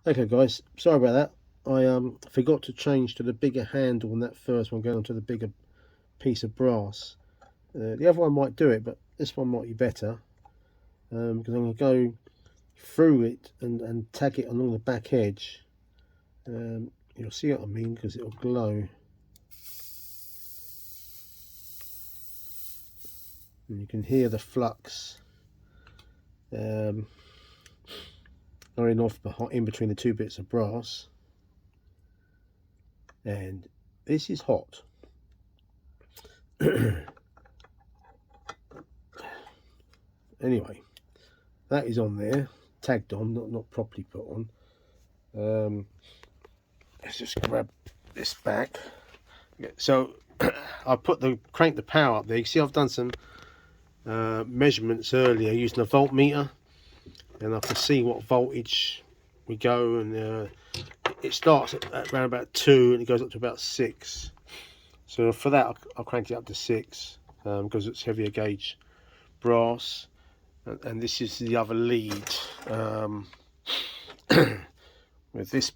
Okay guys, sorry about that. I forgot to change to the bigger handle on that first one, going on to the bigger piece of brass. The other one might do it, but this one might be better, because I'm going to go through it and tag it along the back edge. You'll see what I mean, because it'll glow. And you can hear the flux going off in between the two bits of brass. And this is hot. Anyway, that is on there, tagged on, not properly put on. Let's just grab this back. So I crank the power up there. You see I've done some measurements earlier using a voltmeter, and I can see what voltage we go, and it starts at around about 2 and it goes up to about 6. So for that I'll crank it up to 6, because it's heavier gauge brass. And this is the other lead with this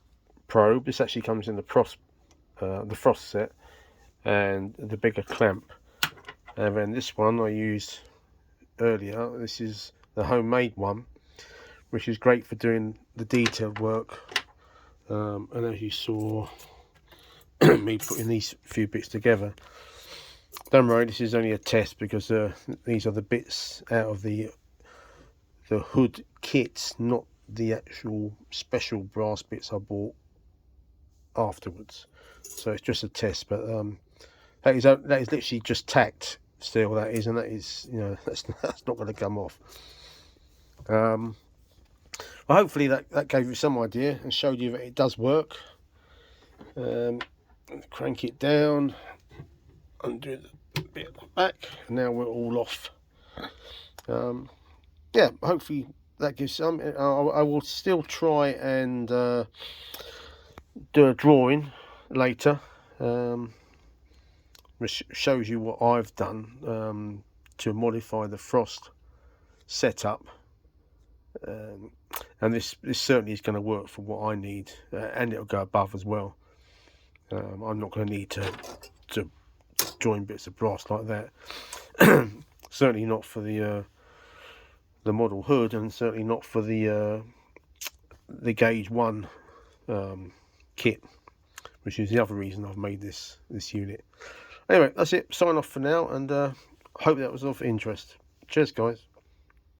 probe. This actually comes in the frost set and the bigger clamp. And then this one I used earlier. This is the homemade one, which is great for doing the detailed work. And as you saw me putting these few bits together, don't worry, this is only a test, because these are the bits out of the hood kits, not the actual special brass bits I bought afterwards. So it's just a test, but that is literally just tacked still, that is, and that is, you know, that's not going to come off. Well, hopefully that gave you some idea and showed you that it does work. Crank it down, undo the bit at the back, and now we're all off. Yeah, hopefully that gives some. I will still try and do a drawing later, which shows you what I've done to modify the frost setup. And this certainly is going to work for what I need, and it'll go above as well. I'm not going to need to join bits of brass like that. Certainly not for the model hood, and certainly not for the gauge 1 kit, which is the other reason I've made this unit. Anyway, that's it. Sign off for now, and hope that was of interest. Cheers guys.